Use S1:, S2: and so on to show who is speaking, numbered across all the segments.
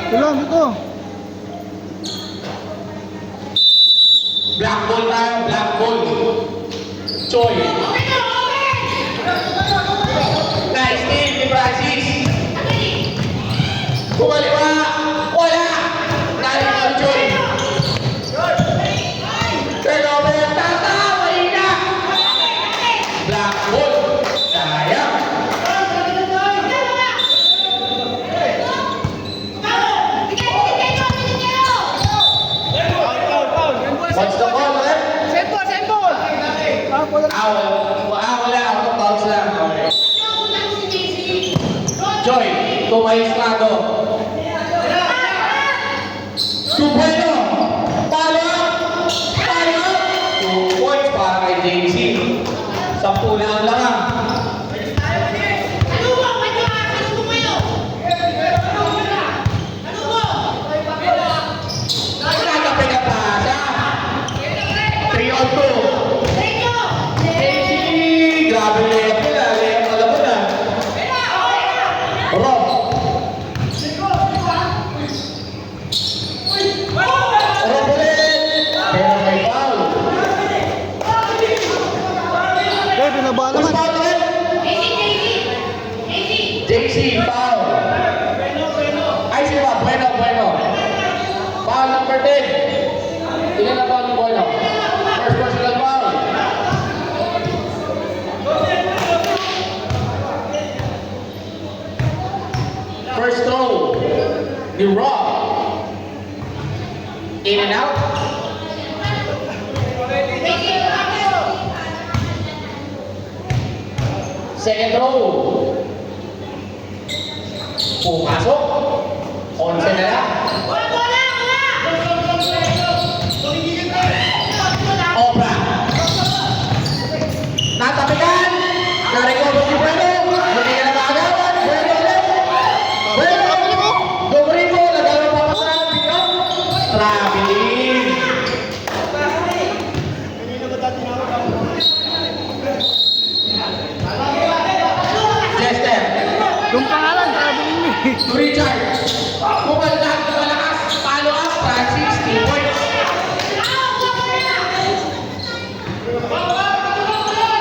S1: Tulong ito.
S2: Black ball tayo, black ball. Choi. Nice team ni Francis. Bumalik pa. Wala. Galing ang Choi. Turnover. Tata. Marina. Black ball. Sayang. What's the ball, eh?
S1: Sembol.
S2: Wala. Out of bounds lang. Okay. Joy, tumayistrado. Subuelo. Palo. 2 points para kay JC. 10 na ang langang. Nagkakapay ka pa siya. 3 on 2. JC, grabe layup nila. Layup na labon na. Rob. Rob ulit. Pero may foul.
S1: Eh, binaba
S2: Who's
S1: naman.
S2: foul ulit? JC, foul. Ay, sino ba? Bueno. Foul number 10. Ilan na foul ni Bueno? First personal foul. First throw ni Rob. In and out. Second throw. Pumasok. 11 na lang. Obra. Natapikan. Narecover si Bueno. Hindi ka nakagawan. Bueno ulit. Bueno. Dobrito. Nagalaw pa pasarap. Dito. Traveling. Jester.
S1: Yung pangalan, traveling ni.
S2: To Richard. Bumaldag na malakas. Follow up. Francis. 3 points.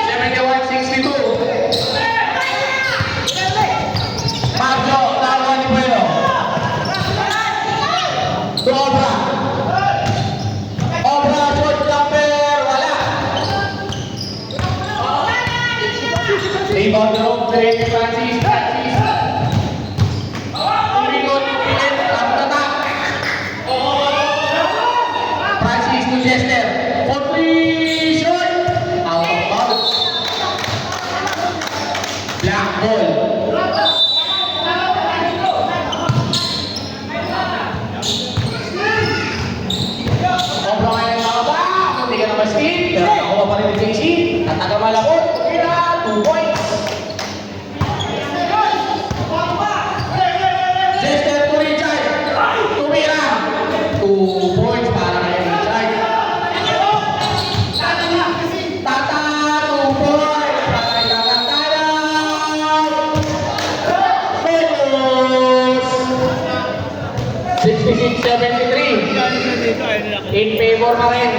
S2: 71-62. Pablo. Tawa ni Bueno. To Obra. Obra. Short jumper. Wala. Rebound room. Direct ni Francis. Francis to Chester. For 3 shot. Out of bounds. Black ball. Obra kayo ng mga ba? Hindi ka na maskin. Pero nakuha pa rin ni JC. At nagamalabot. 2 points. Chester to Richard. Tumira. 2 points para kay Richard. Tata, 2 points para kay Tatang. Menos. 66-73. In favor na rin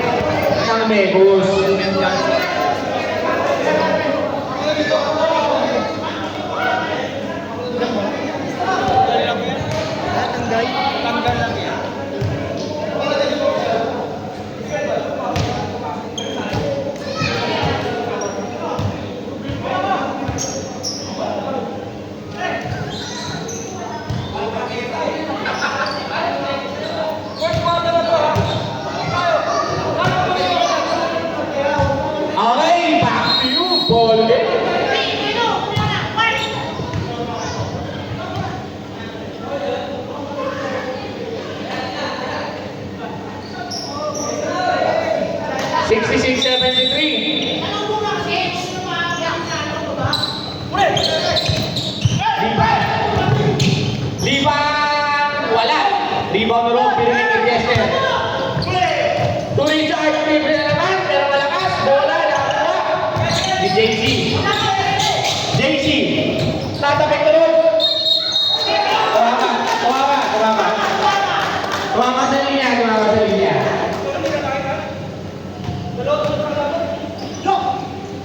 S2: ng Megus.
S1: Tanggal lang yan.
S2: Okay, back to you, ball game. Sixty-six, 73. Libang, wala. Libang room, pinigil ni Chester. To Richard, libre na naman, pero wala si JC. JC. Tatapik tulog. Tumama sa linya.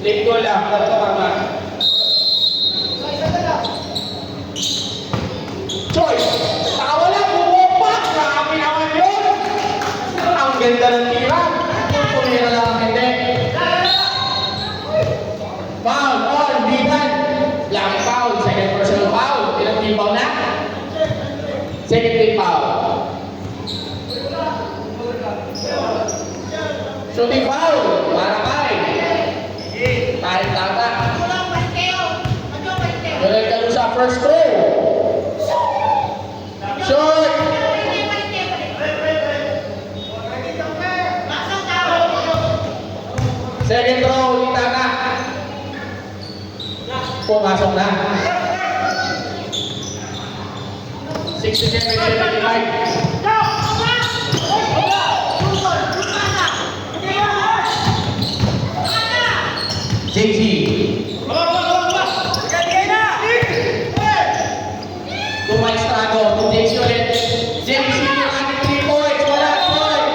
S2: Flip goal lang, tumama. Choy, tawa lang, bumupak. Grabe naman yun. Ang ganda ng tira. Pumira lang ang hindi. Foul, all, bigan. Lang foul, second personal foul. Ilang team foul na? Second team foul. Shooting foul, Marapay. Tarik tata. Balik ka sa first throw. Shoot! Second throw, Tata. Pumasok na. 67-75. JC. Kumay strago. JC ulit. JC yung ating 3 points. Wala point.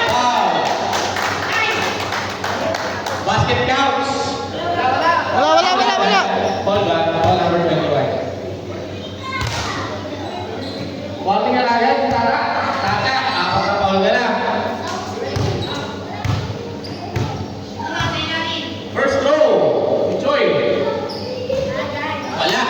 S2: Wow. Basket counts.
S1: Wala.
S2: Ball back. Ball number 21. Walting ka agad. Tara. Tata. Apat na ball ka na. First throw. Enjoy. Wala.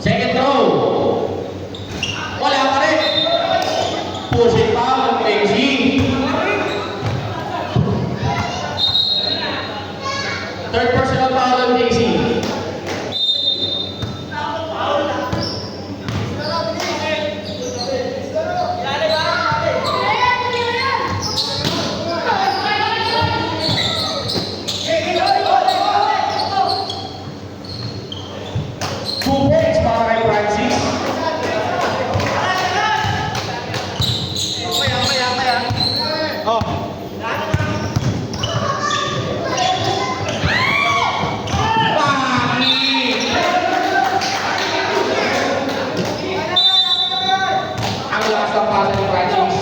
S2: Second throw. Wala pa rin. Push it foul. Crazy. Third personal foul on Casey.
S1: Oh.
S2: Ang lakas ng pasa ni Francis.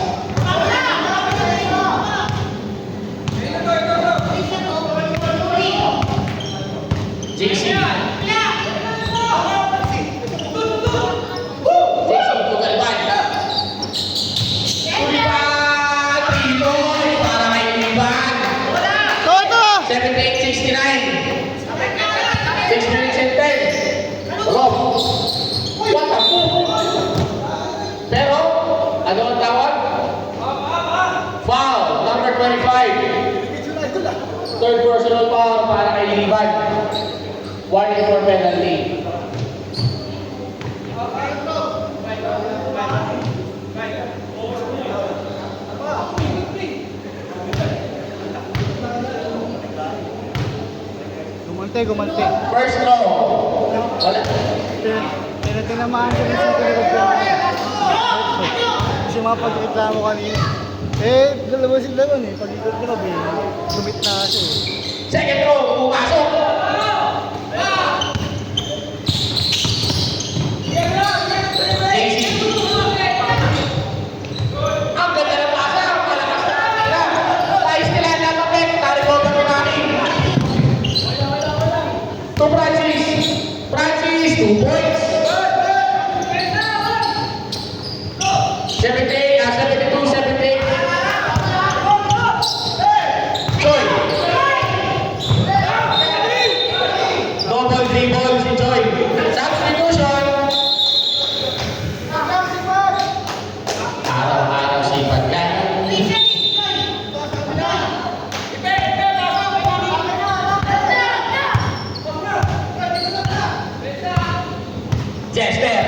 S2: JC. Tugalban. Tulipan! Titoy! Para kay Iban.
S1: Toto!
S2: 78-69. 6 minutes and 10. Rob. What the fuck? Pero, ano ang tawag? Foul, number 25. Third personal foul para kay Iban. Warning for penalty.
S1: Gumante.
S2: First throw. Wala.
S1: Tinamaan ko na sa likod ko. Kasi mga pag-reklamo kanina. Dalawa sila nun eh. Pag-ikot ko na, lumit na kasi eh.
S2: Second throw, pumasok. JC. Ang ganda ng pasa, malakas na kanila. Ayos nila natapik, tarik over ni Mami. To Francis. Francis, 2 points. 72, 78. Joy. Double dribble si Joy. Substitution. Araw-araw sipag yan. Jester.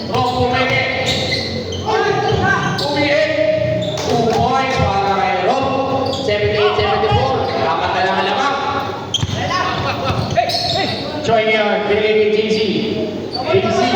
S2: Rob pumeke. Umihin. 2 points para kay Rob. 78-74. Dapat na lang alamak. Joy ngayon. Billy JC. JC.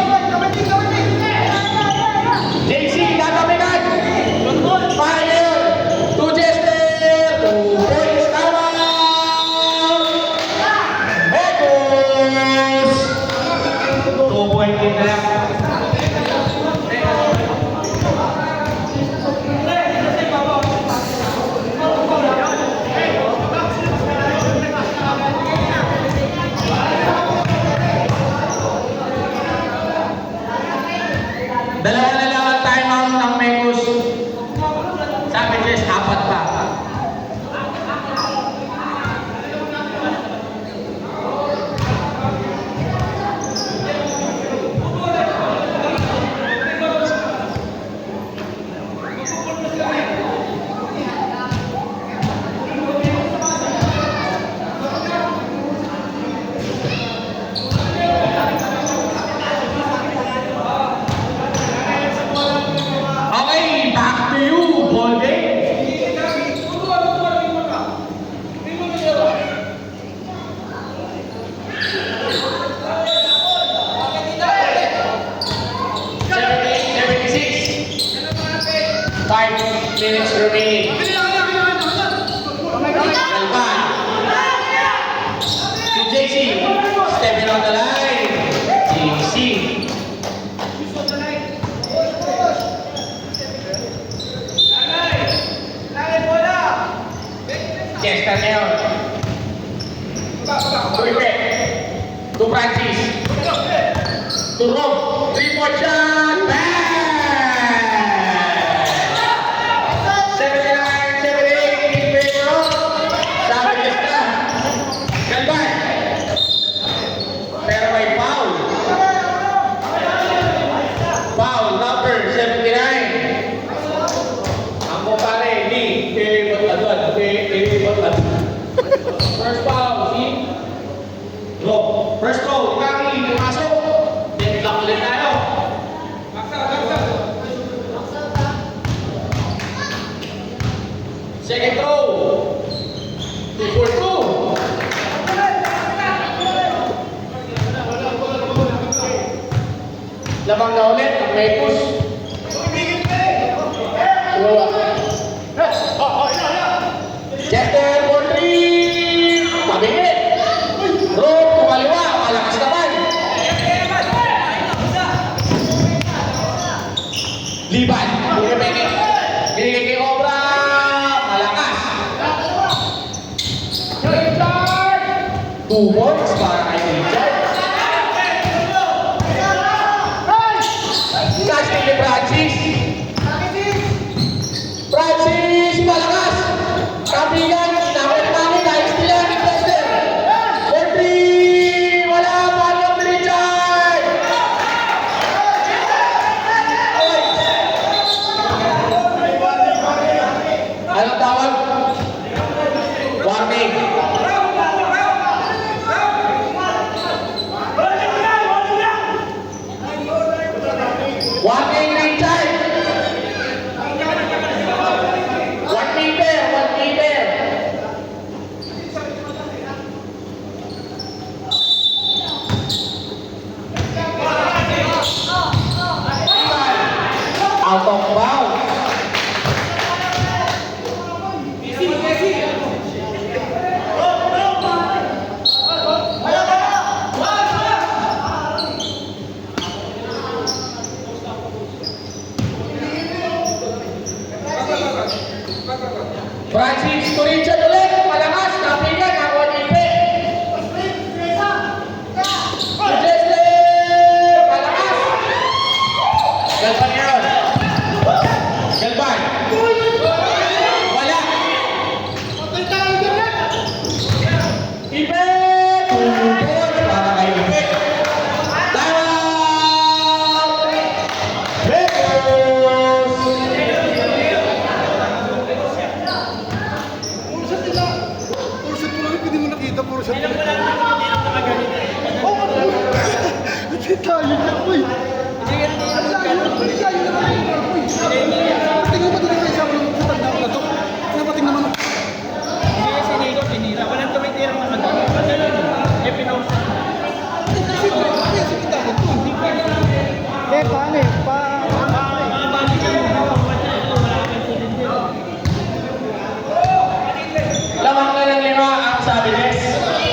S2: Liban. Si JC. Stepping on the line. JC. Chester na yun. To Ipe. To Francis. To Rob. 3-point shot. Bang! 79-78 in favor of Savages na. Galvan. Pero may foul. Foul number 79. Ang kumpare ni First foul, si Rob. First throw, Kaki, pumasok. Then block ulit tayo. Second throw. 2-4-2. Lamang na ulit, ang Mekos. Chester for 3. Mabigit. Rob, kumaliwa. Malakas naman. Liban. Binibigit. Binigay kay Obra. Malakas. 2 points para kay Richard. Last ni Francis. Francis, malakas. Kapigan, nakapagpangin dahil sila ni Chester. 4-3, wala, palong ni Richard. Anong tawag? Warning. Warning, Richard. 1 meter, 1 meter. Out of bounds. Francis to Richard ulit. Malakas. Kapigan. Ako ang ipe. Chester. Malakas. Galvan yun. Galvan. Wala. Ipe. Para kay Ipe. Tawag. Lakers.
S1: Puro shot mo lang, hindi mo nakita, puro shot mo lang. Hindi tayo na, uy. Tingnan mo talaga isa mo lang sa tanda ko na to. Napating naman ako. Kasi kita ko to. Paano eh?
S2: Lamang na ng 5 ang Savages.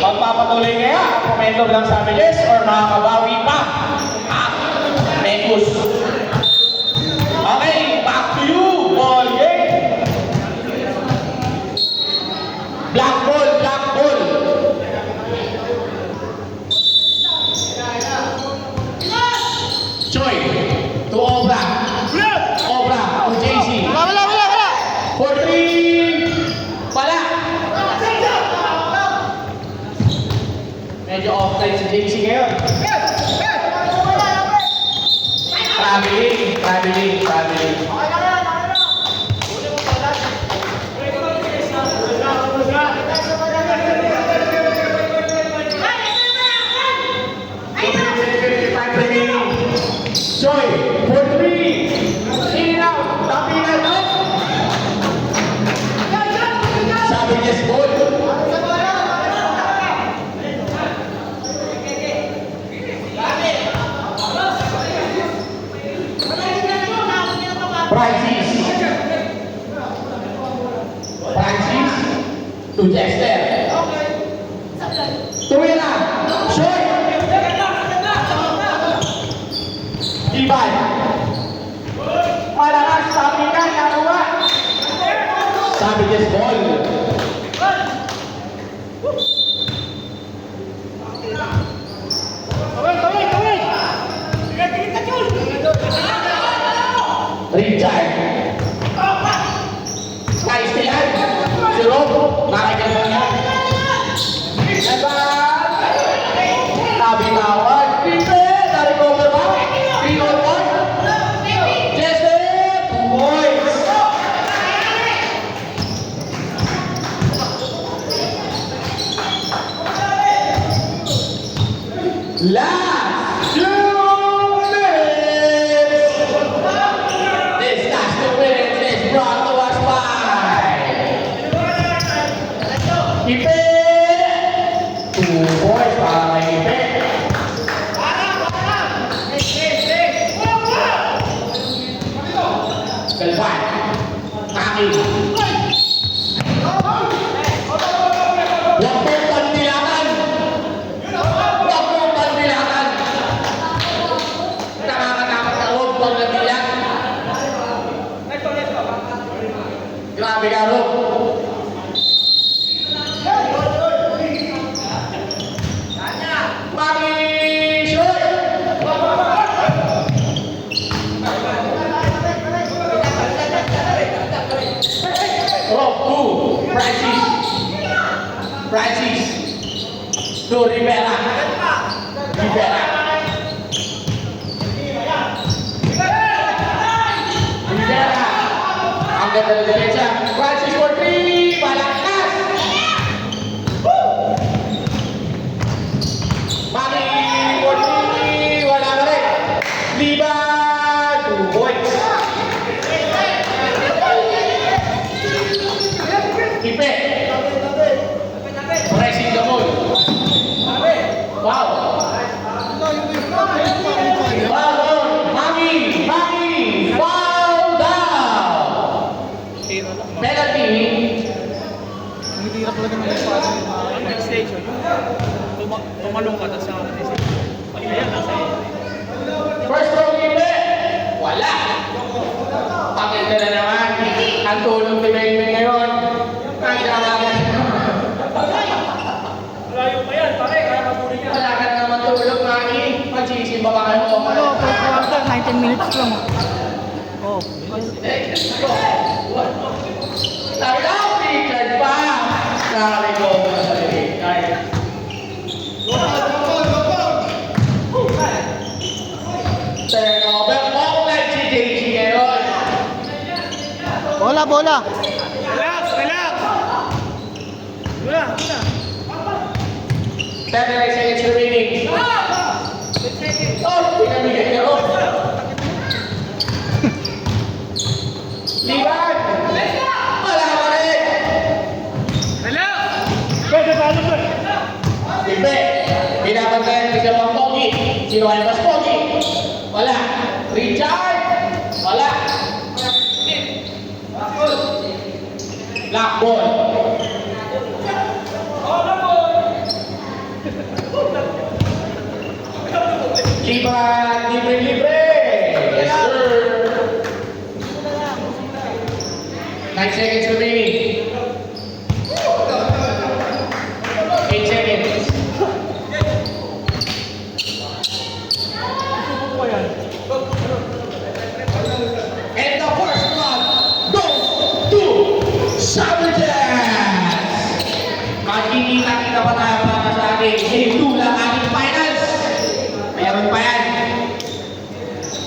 S2: Magpapatuloy kaya ang momentum ng Savages or makakabawi pa ang Mekos. Okay, back to you, ball game. Black ball, black ball. Choi, to Obra. Obra, to JC.
S1: Wala!
S2: 4-3. Pala. Medyo offside si JC ngayon. Traveling. Joy, 4-3. In and out. Tapping and out. Savages ball. To Jester. Tuwi na. Short. Ibay. Malakas, sabi ka, nakuha. Sabi just ball. Richard. Nice stilan. Si Rob. Nakikita niya. Nabitawag. Pipe. Na-recover ba? 3-on-1. Jester. 2 points. Last 2 minutes. This last 2 minutes is brought to us by Ipe. 2 points para kay Ipe. Galvan. Kaki. Huwag mong pandilakan. Huwag mong pandilakan. Nakakatakot ka, huwag mong nagdiyak. Grabe ka, Rob. Mami, shoot! Rob, 2. Francis. To Rivera. Rivera. Ang ganda ng depensa. Francis for 3. Malakas. Mami for 3. Wala na rin. Liba. 2 points. Ipe. Pressing the ball. Wow. Foul. Mami. Foul down. Penalty.
S1: Ang hirap talaga ng espasyo yung mga
S3: Next station, tumalong ka sa ayan, nasa iyo.
S2: First throw Ipe. Wala. Pakita na naman. Ang tulong ni Benben ngayon.
S3: Layo pa yan, pare, kaya mabuli niya.
S2: Wala ka na naman tulog, Maki. Magsisimba ba kayo?
S1: ano, per quarter, 19 minutes lang. Oh.
S2: Sabi na, Richard pa. Nakaligo mo na sa Richard. Turnover. Offline si JC ngayon.
S1: Bola.
S3: Relax! Wala.
S2: 39 seconds remaining. Oh, pinamigay niya. Oh. Liban! Wala pa rin!
S3: Relax!
S2: Ipe, binabantayan ni Sir Pogi. Sino ay mas Pogi? Wala. Richard? Wala. Black ball. Libre. Yes, sir. 9 seconds remaining.